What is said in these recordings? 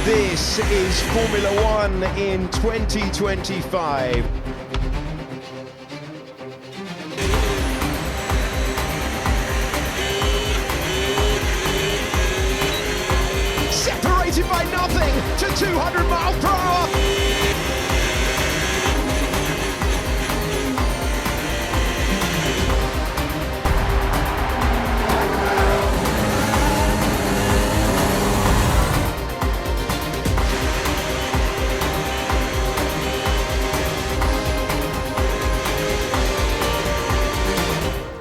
This is Formula One in 2025. Separated by nothing to 200 miles per hour.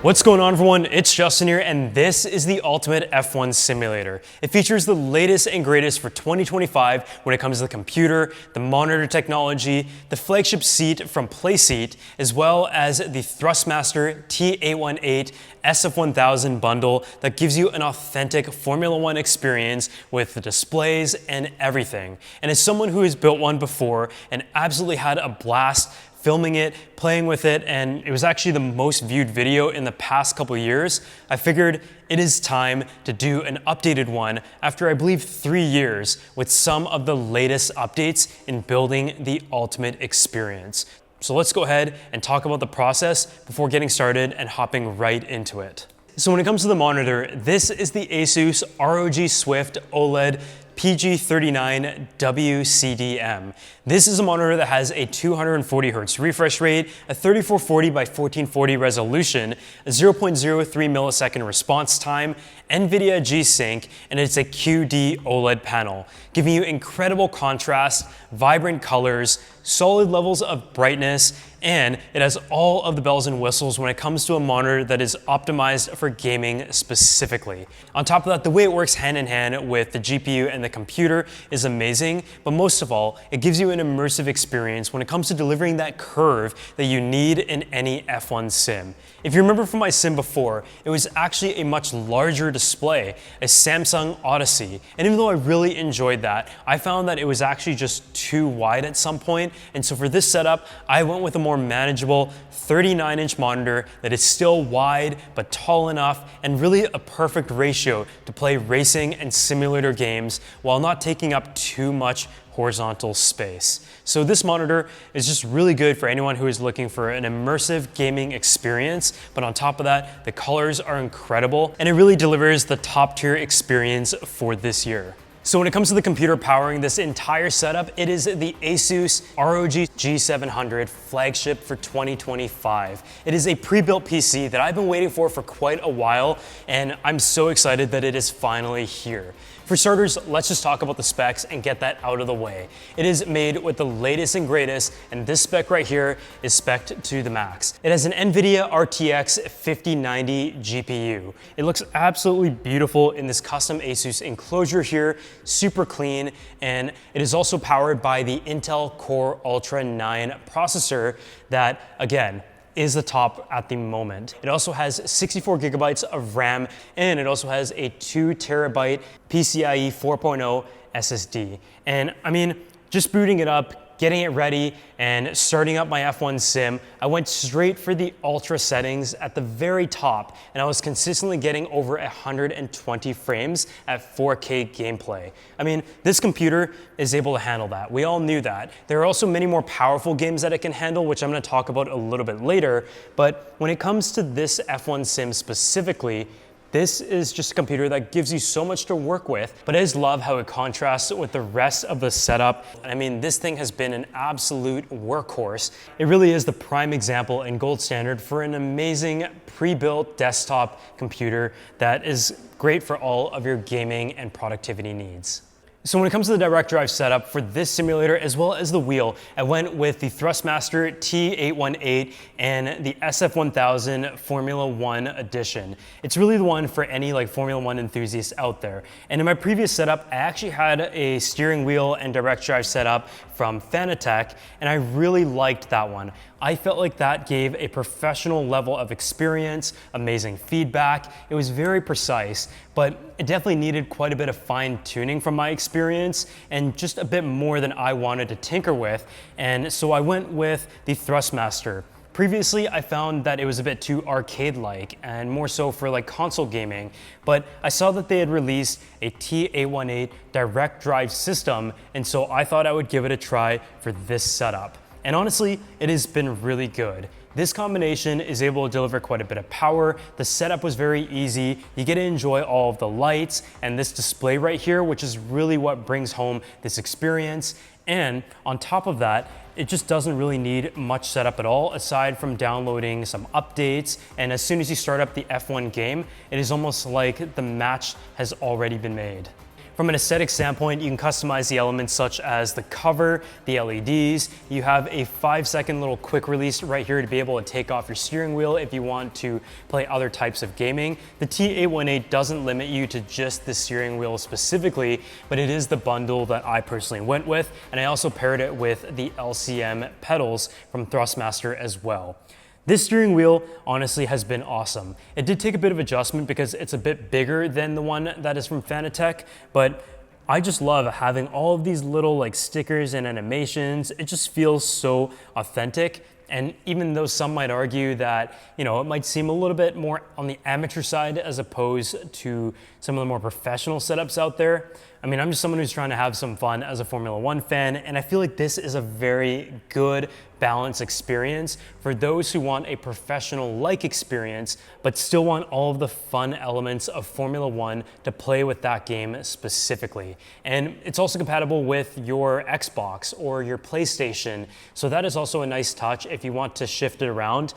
What's going on, everyone? It's Justin here, and this is the Ultimate F1 Simulator. It features the latest and greatest for 2025 when it comes to the computer, the monitor technology, the flagship seat from Playseat, as well as the Thrustmaster T818 SF1000 bundle that gives you an authentic Formula One experience with the displays and everything. And as someone who has built one before and absolutely had a blast filming it, playing with it, and it was actually the most viewed video in the past couple years, I figured it is time to do an updated one after I believe 3 years with some of the latest updates in building the ultimate experience. So let's go ahead and talk about the process before getting started and hopping right into it. So when it comes to the monitor, this is the ASUS ROG Swift OLED PG39 WCDM. This is a monitor that has a 240 Hz refresh rate, a 3440 by 1440 resolution, a 0.03 millisecond response time, NVIDIA G-Sync, and it's a QD OLED panel, giving you incredible contrast, vibrant colors, solid levels of brightness, and it has all of the bells and whistles when it comes to a monitor that is optimized for gaming specifically. On top of that, the way it works hand in hand with the GPU and the computer is amazing, but most of all, it gives you an immersive experience when it comes to delivering that curve that you need in any F1 sim. If you remember from my sim before, it was actually a much larger display, a Samsung Odyssey, and even though I really enjoyed that, I found that it was actually just too wide at some point, and so for this setup, I went with a more manageable 39-inch monitor that is still wide but tall enough and really a perfect ratio to play racing and simulator games while not taking up too much horizontal space. So this monitor is just really good for anyone who is looking for an immersive gaming experience, but on top of that, the colors are incredible and it really delivers the top tier experience for this year. So when it comes to the computer powering this entire setup, it is the ASUS ROG G700 flagship for 2025. It is a pre-built PC that I've been waiting for quite a while, and I'm so excited that it is finally here. For starters, let's just talk about the specs and get that out of the way. It is made with the latest and greatest, and this spec right here is spec'd to the max. It has an NVIDIA RTX 5090 GPU. It looks absolutely beautiful in this custom ASUS enclosure here, super clean, and it is also powered by the Intel Core Ultra 9 processor that, again, is the top at the moment. It also has 64 gigabytes of RAM, and it also has a 2 terabyte PCIe 4.0 SSD. And I mean, just booting it up, getting it ready, and starting up my F1 sim, I went straight for the ultra settings at the very top, and I was consistently getting over 120 frames at 4K gameplay. I mean, this computer is able to handle that. We all knew that. There are also many more powerful games that it can handle, which I'm gonna talk about a little bit later, but when it comes to this F1 sim specifically, this is just a computer that gives you so much to work with, but I just love how it contrasts with the rest of the setup. I mean, this thing has been an absolute workhorse. It really is the prime example and gold standard for an amazing pre-built desktop computer that is great for all of your gaming and productivity needs. So when it comes to the direct drive setup for this simulator as well as the wheel, I went with the Thrustmaster T818 and the SF1000 Formula One edition. It's really the one for any Formula One enthusiast out there. And in my previous setup, I actually had a steering wheel and direct drive setup from Fanatec, and I really liked that one. I felt like that gave a professional level of experience, amazing feedback. It was very precise, but it definitely needed quite a bit of fine tuning from my experience and just a bit more than I wanted to tinker with. And so I went with the Thrustmaster. Previously, I found that it was a bit too arcade-like and more so for like console gaming, but I saw that they had released a T818 direct drive system, and so I thought I would give it a try for this setup. And honestly, it has been really good. This combination is able to deliver quite a bit of power. The setup was very easy. You get to enjoy all of the lights and this display right here, which is really what brings home this experience. And on top of that, it just doesn't really need much setup at all, aside from downloading some updates. And as soon as you start up the F1 game, it is almost like the match has already been made. From an aesthetic standpoint, you can customize the elements such as the cover, the LEDs. You have a 5-second little quick release right here to be able to take off your steering wheel if you want to play other types of gaming. The T818 doesn't limit you to just the steering wheel specifically, but it is the bundle that I personally went with. And I also paired it with the LCM pedals from Thrustmaster as well. This steering wheel honestly has been awesome. It did take a bit of adjustment because it's a bit bigger than the one that is from Fanatec, but I just love having all of these little like stickers and animations. It just feels so authentic. And even though some might argue that, it might seem a little bit more on the amateur side as opposed to some of the more professional setups out there, I'm just someone who's trying to have some fun as a Formula One fan, and I feel like this is a very good balanced experience for those who want a professional-like experience, but still want all of the fun elements of Formula One to play with that game specifically. And it's also compatible with your Xbox or your PlayStation, so that is also a nice touch if you want to shift it around.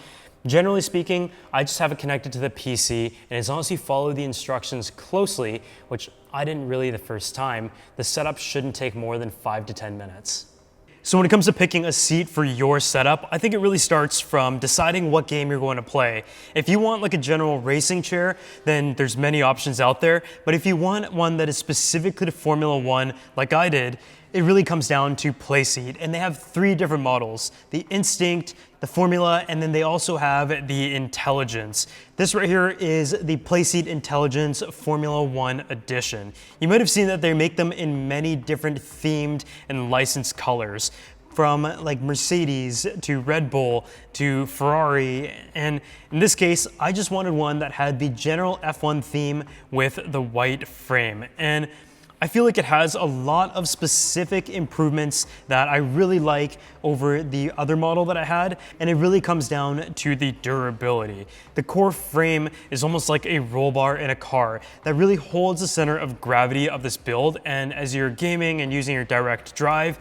Generally speaking, I just have it connected to the PC, and as long as you follow the instructions closely, which I didn't really the first time, the setup shouldn't take more than 5 to 10 minutes. So when it comes to picking a seat for your setup, I think it really starts from deciding what game you're going to play. If you want like a general racing chair, then there's many options out there. But if you want one that is specifically to Formula One, like I did, it really comes down to Playseat. And they have 3 different models: the Instinct, the Formula, and then they also have the Intelligence. This right here is the Playseat Intelligence Formula One Edition. You might have seen that they make them in many different themed and licensed colors, from like Mercedes to Red Bull to Ferrari. And in this case, I just wanted one that had the general F1 theme with the white frame. And I feel like it has a lot of specific improvements that I really like over the other model that I had, and it really comes down to the durability. The core frame is almost like a roll bar in a car that really holds the center of gravity of this build, and as you're gaming and using your direct drive,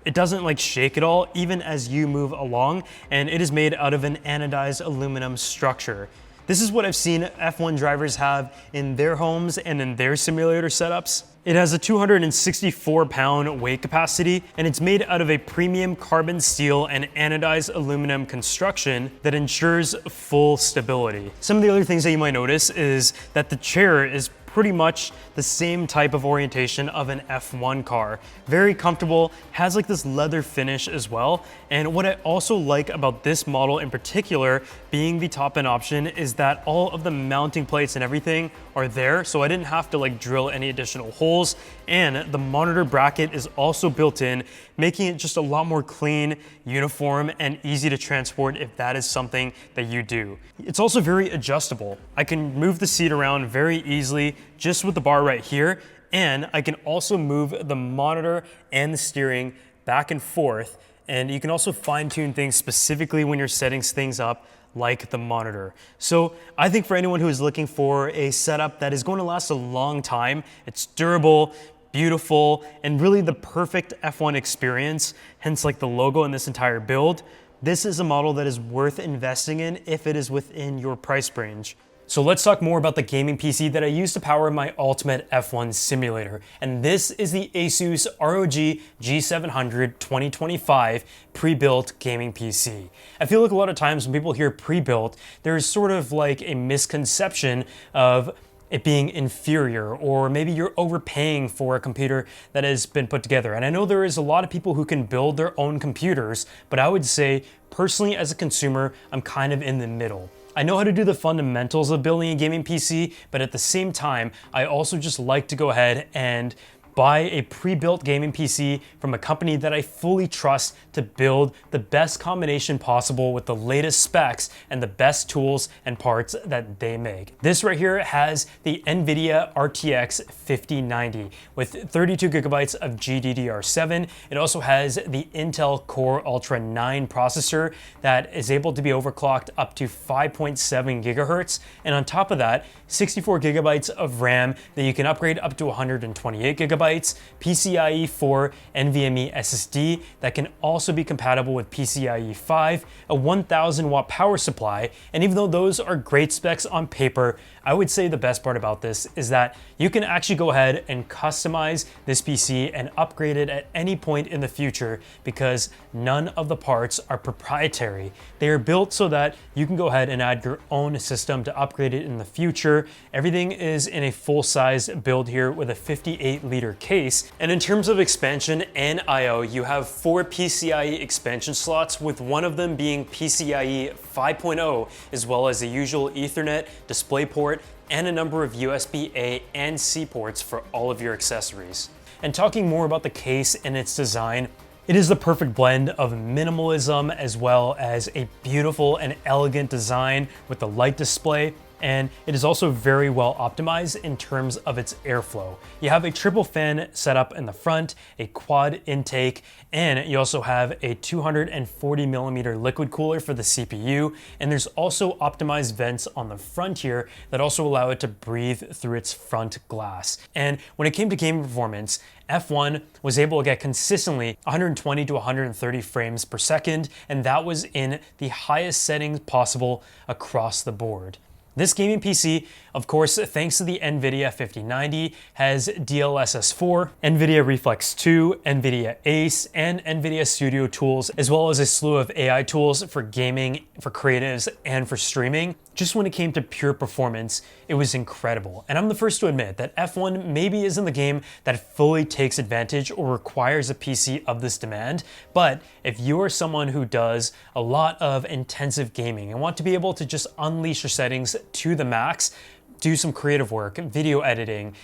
it doesn't like shake at all, even as you move along, and it is made out of an anodized aluminum structure. This is what I've seen F1 drivers have in their homes and in their simulator setups. It has a 264-pound weight capacity, and it's made out of a premium carbon steel and anodized aluminum construction that ensures full stability. Some of the other things that you might notice is that the chair is pretty much the same type of orientation of an F1 car. Very comfortable, has like this leather finish as well. And what I also like about this model in particular, being the top end option, is that all of the mounting plates and everything are there, so I didn't have to like drill any additional holes. And the monitor bracket is also built in, making it just a lot more clean, uniform, and easy to transport if that is something that you do. It's also very adjustable. I can move the seat around very easily just with the bar right here, and I can also move the monitor and the steering back and forth, and you can also fine-tune things specifically when you're setting things up like the monitor. So I think for anyone who is looking for a setup that is going to last a long time, it's durable, beautiful, and really the perfect F1 experience, hence like the logo in this entire build, this is a model that is worth investing in if it is within your price range. So let's talk more about the gaming PC that I use to power my ultimate F1 simulator. And this is the Asus ROG G700 2025 pre-built gaming PC. I feel like a lot of times when people hear pre-built, there's sort of like a misconception of it being inferior, or maybe you're overpaying for a computer that has been put together. And I know there is a lot of people who can build their own computers, but I would say personally as a consumer, I'm kind of in the middle. I know how to do the fundamentals of building a gaming PC, but at the same time, I also just like to go ahead and buy a pre-built gaming PC from a company that I fully trust to build the best combination possible with the latest specs and the best tools and parts that they make. This right here has the NVIDIA RTX 5090 with 32 gigabytes of GDDR7. It also has the Intel Core Ultra 9 processor that is able to be overclocked up to 5.7 gigahertz. And on top of that, 64 gigabytes of RAM that you can upgrade up to 128 gigabytes, PCIe 4 NVMe SSD that can also be compatible with PCIe 5, a 1000 watt power supply. And even though those are great specs on paper, I would say the best part about this is that you can actually go ahead and customize this PC and upgrade it at any point in the future because none of the parts are proprietary. They are built so that you can go ahead and add your own system to upgrade it in the future. Everything is in a full-size build here with a 58-liter case. And in terms of expansion and I/O, you have 4 PCIe expansion slots, with one of them being PCIe 5.0, as well as the usual Ethernet, DisplayPort, and a number of USB-A and C ports for all of your accessories. And talking more about the case and its design, it is the perfect blend of minimalism as well as a beautiful and elegant design with the light display. And it is also very well optimized in terms of its airflow. You have a triple fan setup in the front, a quad intake, and you also have a 240 millimeter liquid cooler for the CPU. And there's also optimized vents on the front here that also allow it to breathe through its front glass. And when it came to gaming performance, F1 was able to get consistently 120 to 130 frames per second, and that was in the highest settings possible across the board. This gaming PC, of course, thanks to the NVIDIA 5090, has DLSS 4, NVIDIA Reflex 2, NVIDIA Ace, and NVIDIA Studio tools, as well as a slew of AI tools for gaming, for creatives, and for streaming. Just when it came to pure performance, it was incredible. And I'm the first to admit that F1 maybe isn't the game that fully takes advantage or requires a PC of this demand. But if you are someone who does a lot of intensive gaming and want to be able to just unleash your settings to the max, do some creative work, video editing,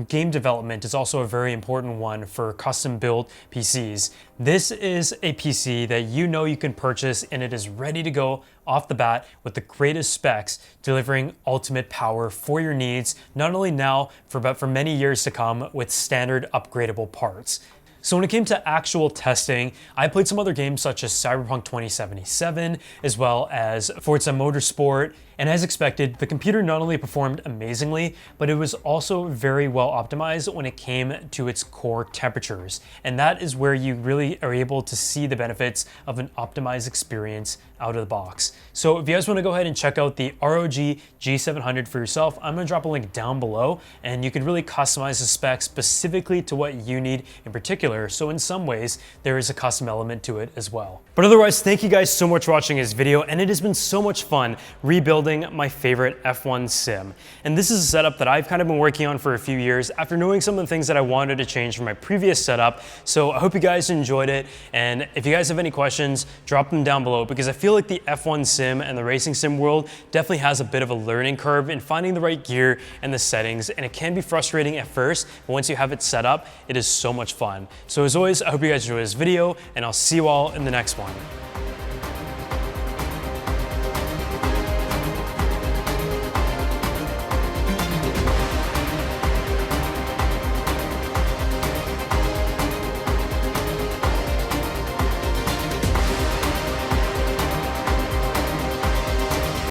game development is also a very important one for custom built PCs. This is a PC that you know you can purchase and it is ready to go off the bat with the greatest specs, delivering ultimate power for your needs, not only now, but for many years to come with standard upgradable parts. So when it came to actual testing, I played some other games such as Cyberpunk 2077, as well as Forza Motorsport, and as expected, the computer not only performed amazingly, but it was also very well optimized when it came to its core temperatures. And that is where you really are able to see the benefits of an optimized experience out of the box. So if you guys want to go ahead and check out the ROG G700 for yourself, I'm going to drop a link down below, and you can really customize the specs specifically to what you need in particular. So in some ways, there is a custom element to it as well. But otherwise, thank you guys so much for watching this video, and it has been so much fun rebuilding my favorite F1 sim. And this is a setup that I've kind of been working on for a few years after knowing some of the things that I wanted to change from my previous setup. So I hope you guys enjoyed it. And if you guys have any questions, drop them down below, because I feel like the F1 sim and the racing sim world definitely has a bit of a learning curve in finding the right gear and the settings. And it can be frustrating at first, but once you have it set up, it is so much fun. So as always, I hope you guys enjoyed this video, and I'll see you all in the next one.